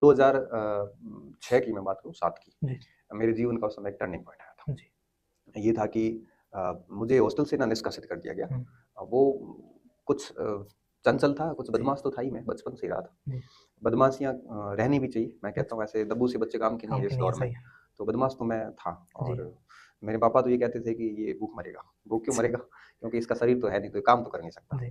2006 की मैं बात करूँ, 7 की, जी। मेरे जीवन का उस समय एक टर्निंग पॉइंट आया था। जी। ये था कि मुझे हॉस्टल से ना निष्कासित कर दिया गया। हुँ। वो कुछ चंचल था, कुछ जी। बदमाश तो था ही मैं, बचपन से ही रहा था। जी। बदमाशियाँ रहनी भी चाहिए, मैं कहता अच्छा। हूँ ऐसे दब्बू से बच्चे काम के नहीं काम है की इस नहीं है, दौर में। सही है। तो बदमाश तो मैं था जी। और मेरे पापा तो ये कहते थे कि ये भूख मरेगा। भूख क्यों अच्छा। मरेगा? क्योंकि इसका शरीर तो है नहीं, तो ये काम तो कर नहीं सकता। जी।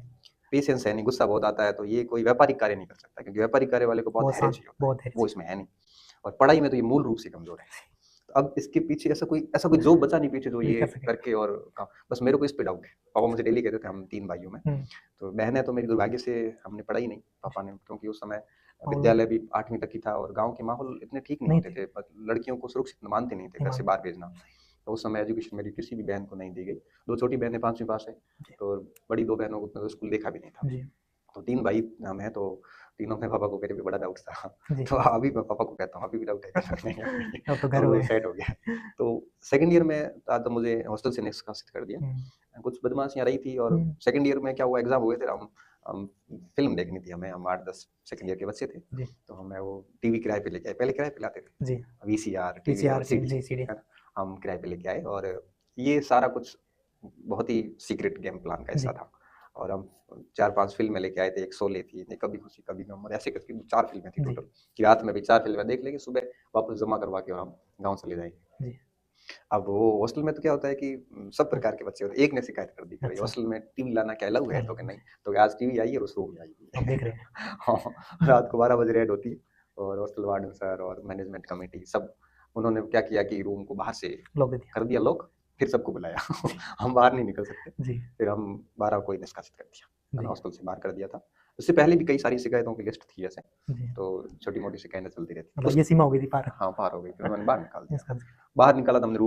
पेशेंस है नहीं, गुस्सा बहुत आता है, तो ये कोई व्यापारिक कार्य नहीं कर सकता, क्योंकि व्यापारिक कार्य वाले को बहुत बहुत धैर्य शांत, चाहिए होता है, बहुत धैर्य वो चाहिए। इसमें है नहीं। और पढ़ाई में तो ये मूल रूप से कमज़ोर है। तो अब इसके पीछे ऐसा कोई जॉब बचा नहीं पीछे जो ये ये कर सके। करके और काम, बस मेरे को इस पे डाउट है। पापा मुझे डेली कहते थे, हम 3 भाइयों में, हुँ। तो बहनें तो मेरी दुर्भाग्य से हमने पढ़ा ही नहीं, पापा ने, क्योंकि उस समय और विद्यालय भी 8वीं तक ही था और गाँव के माहौल इतने ठीक नहीं नहीं होते थे। थे, लड़कियों को सुरक्षित मानते नहीं थे नहीं घर से मानते। बाहर भेजना। सही। तो उस समय एजुकेशन मेरी किसी भी बहन को नहीं दी गई। 2 छोटी बहनें 5वीं पास हैं, जी। तो बड़ी 2 बहनों को तो स्कूल देखा भी नहीं था। जी। तो 3 भाई हम हैं, तो तीनों में पापा को मेरे पे बड़ा डाउट था। जी। तो अभी मैं पापा को कहता हूँ, अभी भी डाउट है क्या? नहीं, अभी नहीं। अब तो घर तो हुए। सेट हो गया। तो सेकंड ईयर में था, तो मुझे हॉस्टल से निष्कासित कर दिया। हुँ। कुछ बदमाशियाँ रही थी और हुँ। सेकंड ईयर में क्या हुआ, एग्ज़ाम हुए थे, हम फ़िल्म देखनी थी हमें, हम 8-10 सेकंड ईयर के बच्चे थे। जी। तो हमें वो टीवी किराए पे लेके आए, पहले किराए पे लाते थे, जी। वीसीआर, टीवी और पीसीआर, टी सीडी, जी, सीडी। है ना? हम किराए पे लेके आए और ये सारा कुछ बहुत ही सीक्रेट गेम प्लान का हिस्सा जी। था। और हम 4-5 फ़िल्में लेके आए थे, एक शोले थी, एक कभी खुशी कभी गम, और ऐसे करके 4 फ़िल्में थी जी। टोटल, कि रात में भी 4 फ़िल्में देख लेंगे, सुबह वापस जमा करवा के और हम गाँव चले जाएँगे। जी। अब वो हॉस्टल में तो क्या होता है कि सब हुँ। प्रकार के बच्चे होते हैं। एक ने शिकायत कर दी कि भाई अच्छा। हॉस्टल में टीवी लाना क्या अलाउ है? तो कि जी। नहीं, तो आज टीवी आई है और उस रूम में आई हुई अब है। देख रहे हैं। हाँ, रात को 12 बजे रेड होती है और हॉस्टल वार्डन सर और मैनेजमेंट कमिटी सब, उन्होंने क्या किया कि रूम को बाहर से लॉक दे दिया। कर दिया लॉक, फिर सबको बुलाया। हम बाहर नहीं निकल सकते। जी। फिर हम 12 को ही निष्कासित कर दिया, है ना? जी। हॉस्टल से बाहर कर दिया था। उससे पहले भी कई सारी शिकायतों की लिस्ट थी ऐसे, जी। तो छोटी-मोटी शिकायतें चलती रहती। मतलब उस ये सीमा हो गई थी पार। हाँ, पार हो गई, फिर उन्होंने बाहर निकाल दिया। इसका जी। बाहर निकाला तो हमने रूम